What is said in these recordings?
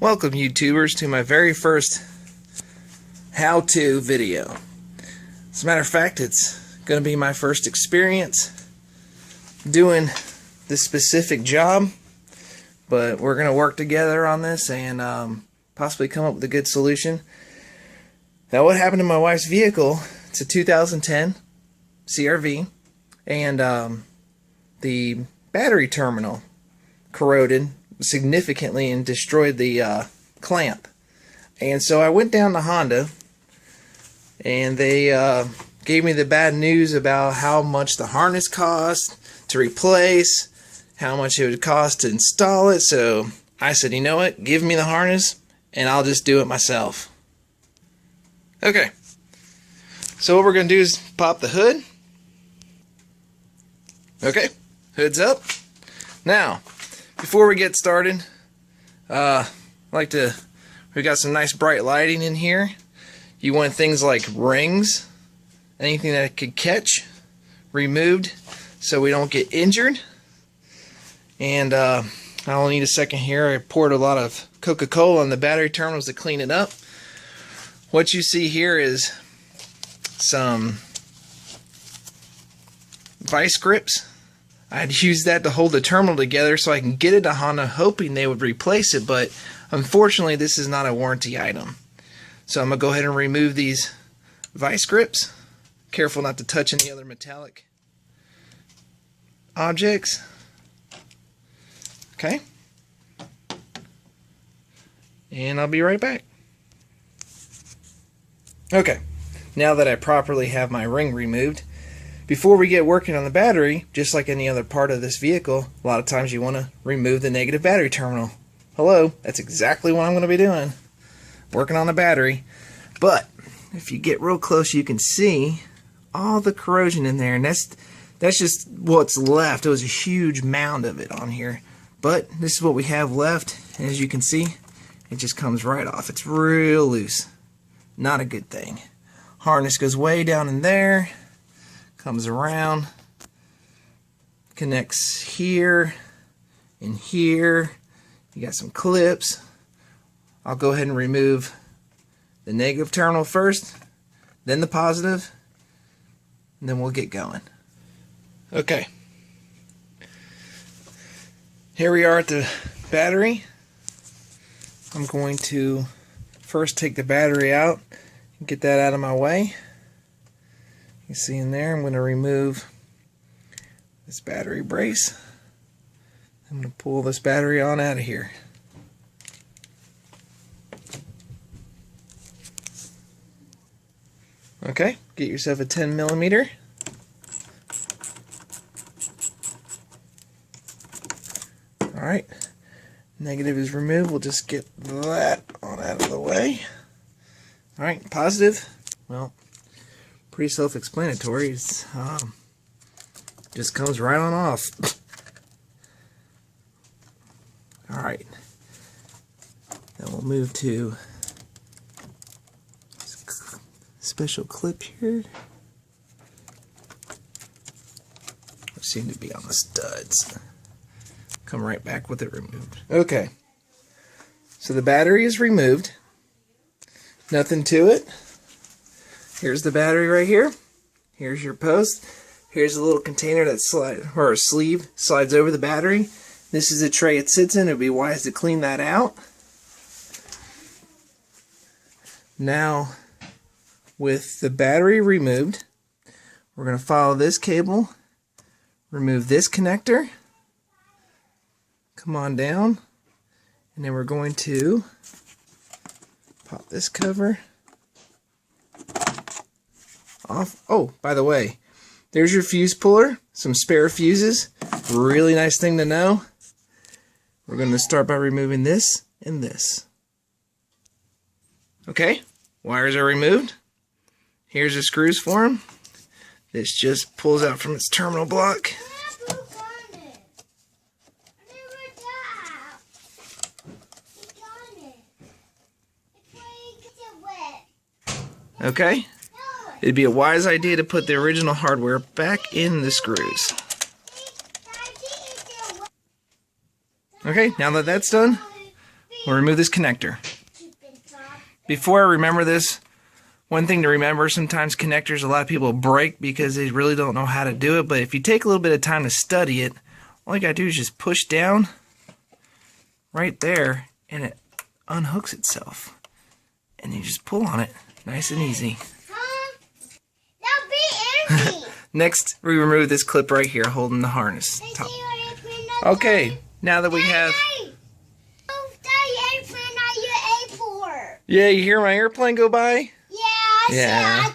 Welcome YouTubers to my very first how-to video. As a matter of fact, it's going to be my first experience doing this specific job, but we're going to work together on this and possibly come up with a good solution. Now, what happened to my wife's vehicle? It's a 2010 CRV, and the battery terminal corroded significantly and destroyed the clamp. And so I went down to Honda, and they gave me the bad news about how much the harness cost to replace, how much it would cost to install it. So I said, you know what, give me the harness and I'll just do it myself. Okay, so what we're going to do is pop the hood. Okay, hood's up. Now, before we get started, we got some nice bright lighting in here. You want things like rings, anything that could catch, removed so we don't get injured. And I'll need a second here. I poured a lot of Coca-Cola on the battery terminals to clean it up. What you see here is some vice grips. I'd use that to hold the terminal together so I can get it to Honda, hoping they would replace it, but unfortunately this is not a warranty item. So I'm going to go ahead and remove these vice grips. Careful not to touch any other metallic objects. Okay. And I'll be right back. Okay, now that I properly have my ring removed, before we get working on the battery, just like any other part of this vehicle, a lot of times you want to remove the negative battery terminal. Hello, that's exactly what I'm going to be doing, working on the battery. But if you get real close, you can see all the corrosion in there, and that's just what's left. It was a huge mound of it on here, but this is what we have left. And as you can see, it just comes right off. It's real loose. Not a good thing. Harness goes way down in there, comes around, connects here and here. You got some clips. I'll go ahead and remove the negative terminal first, then the positive, and then we'll get going. Okay. Here we are at the battery. I'm going to first take the battery out and get that out of my way. You see in there, I'm going to remove this battery brace. I'm going to pull this battery on out of here. Okay, get yourself a 10mm. Alright, negative is removed. We'll just get that on out of the way. Alright, positive. Well, pretty self-explanatory. It's just comes right on off. Alright, then we'll move to this special clip here. Which seem to be on the studs. Come right back with it removed. Okay, so the battery is removed. Nothing to it. Here's the battery right here. Here's your post. Here's a little container that a sleeve slides over the battery. This is a tray it sits in. It would be wise to clean that out. Now, with the battery removed, we're going to follow this cable, remove this connector, come on down, and then we're going to pop this cover off. Oh, by the way, there's your fuse puller, some spare fuses. Really nice thing to know. We're going to start by removing this and this. Okay, wires are removed. Here's the screws for them. This just pulls out from its terminal block. Okay, it'd be a wise idea to put the original hardware back in the screws. Okay, now that that's done, we'll remove this connector. Before I remember this, one thing to remember, sometimes connectors, a lot of people break because they really don't know how to do it, but if you take a little bit of time to study it, all you gotta do is just push down right there and it unhooks itself. And you just pull on it, nice and easy. Next, we remove this clip right here holding the harness. Top. Okay, now that we have... Yeah, you hear my airplane go by? Yeah.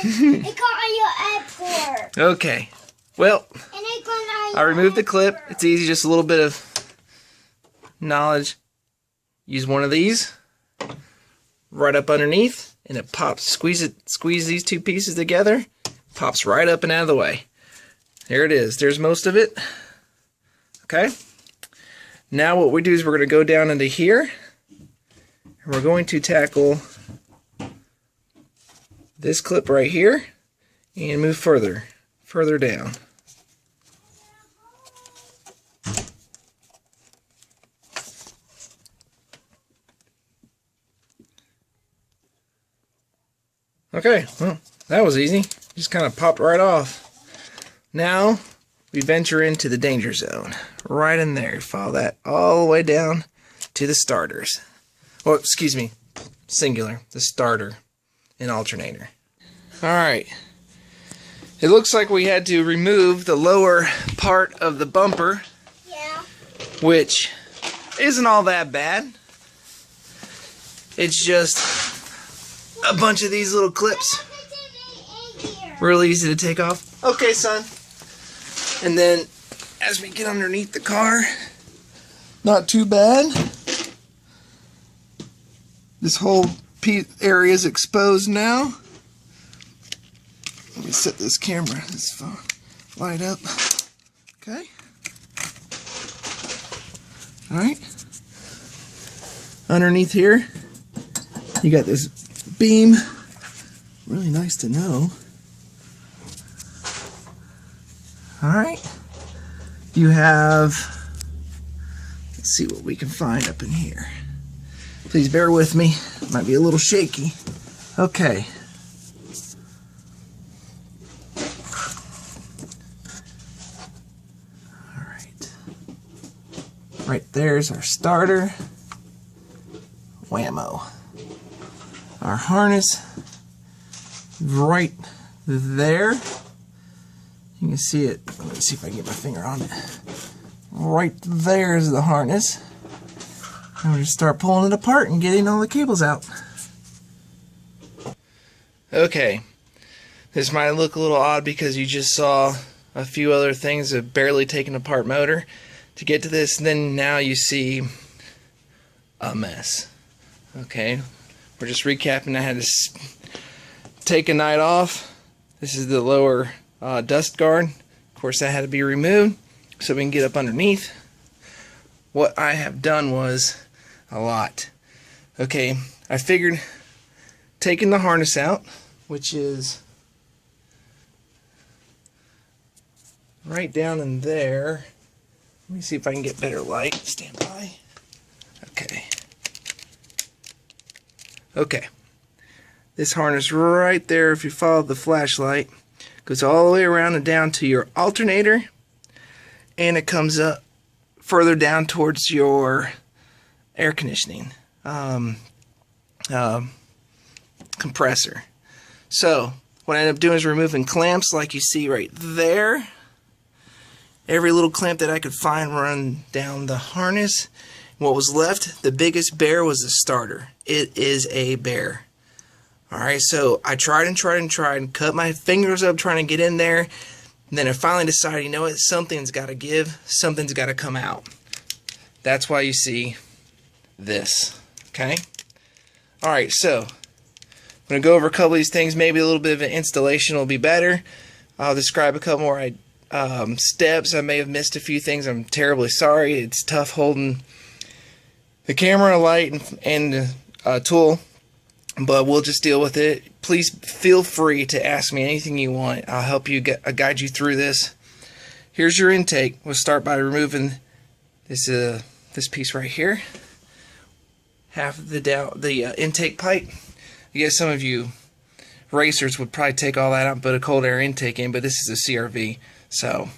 It caught on your airport. Okay. Well, I removed the clip. It's easy, just a little bit of knowledge. Use one of these right up underneath, and it pops. Squeeze these two pieces together. Pops right up and out of the way. There it is. There's most of it. Okay. Now what we do is we're going to go down into here, and we're going to tackle this clip right here and move further down. Okay, well, that was easy. Just kind of popped right off. Now we venture into the danger zone. Right in there. Follow that all the way down to the starters. Oh, excuse me, singular, the starter and alternator. Alright, it looks like we had to remove the lower part of the bumper, which isn't all that bad. It's just a bunch of these little clips, real easy to take off. Okay, son. And then as we get underneath the car, not too bad. This whole area is exposed now. Let me set this camera, this phone, light up. Okay. Alright. Underneath here, you got this beam. Really nice to know. Alright. You have, let's see what we can find up in here. Please bear with me. It might be a little shaky. Okay. Right there's our starter. Whammo. Our harness right there. You can see it. Let me see if I can get my finger on it. Right there is the harness. I'm going to start pulling it apart and getting all the cables out. Okay. This might look a little odd because you just saw a few other things, a barely taken apart motor. To get to this, and then now you see a mess. Okay, we're just recapping. I had to take a night off. This is the lower dust guard. Of course, that had to be removed so we can get up underneath. What I have done was a lot. Okay, I figured taking the harness out, which is right down in there. Let me see if I can get better light. Stand by. Okay. Okay. This harness right there, if you follow the flashlight, goes all the way around and down to your alternator, and it comes up further down towards your air conditioning compressor. So what I ended up doing is removing clamps like you see right there. Every little clamp that I could find run down the harness. What was left, the biggest bear, was the starter. It is a bear. Alright, so I tried and cut my fingers up trying to get in there. And then I finally decided, you know what, something's got to give, something's got to come out. That's why you see this. Okay? Alright, so I'm going to go over a couple of these things. Maybe a little bit of an installation will be better. I'll describe a couple more steps. I may have missed a few things. I'm terribly sorry. It's tough holding the camera, light, and tool, but we'll just deal with it. Please feel free to ask me anything you want. I'll help you guide you through this. Here's your intake. We'll start by removing this piece right here. half of the intake pipe. I guess some of you racers would probably take all that out and put a cold air intake in, but this is a CRV. So,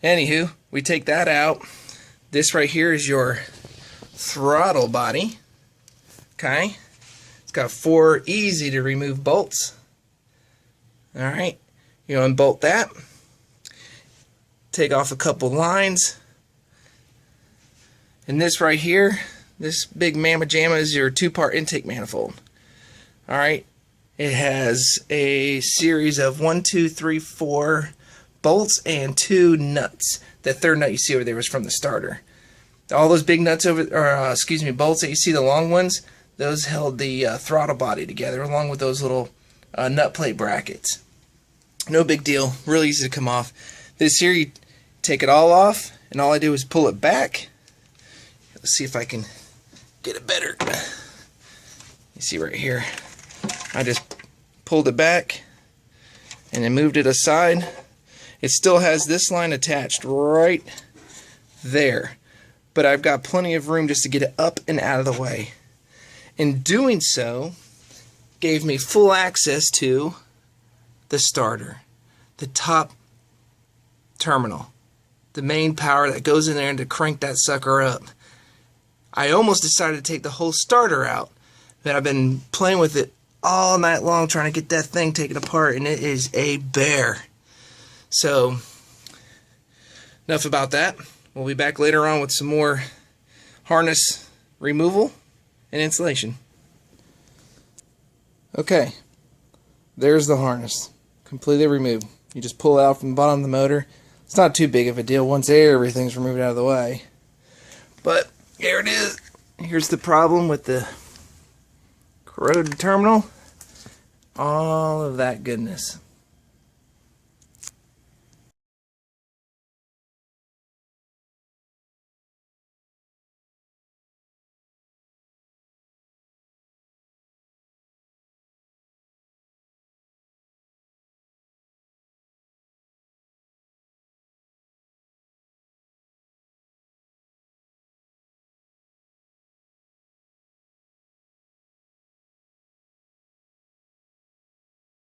anywho, we take that out. This right here is your throttle body. Okay? It's got 4 easy to remove bolts. Alright, you unbolt that. Take off a couple lines. And this right here, this big mamma jamma is your 2-part intake manifold. Alright, it has a series of 1, 2, 3, 4 bolts and 2 nuts. That third nut you see over there was from the starter. All those big nuts bolts that you see, the long ones, those held the throttle body together along with those little nut plate brackets. No big deal, really easy to come off. This here, you take it all off, and all I do is pull it back. Let's see if I can get it better. You see right here, I just pulled it back and then moved it aside. It still has this line attached right there, but I've got plenty of room just to get it up and out of the way. In doing so, gave me full access to the starter, the top terminal, the main power that goes in there and to crank that sucker up. I almost decided to take the whole starter out, but I've been playing with it all night long trying to get that thing taken apart, and it is a bear. So, enough about that. We'll be back later on with some more harness removal and installation. Okay, there's the harness, completely removed. You just pull it out from the bottom of the motor. It's not too big of a deal once everything's removed out of the way. But here it is. Here's the problem with the corroded terminal. All of that goodness.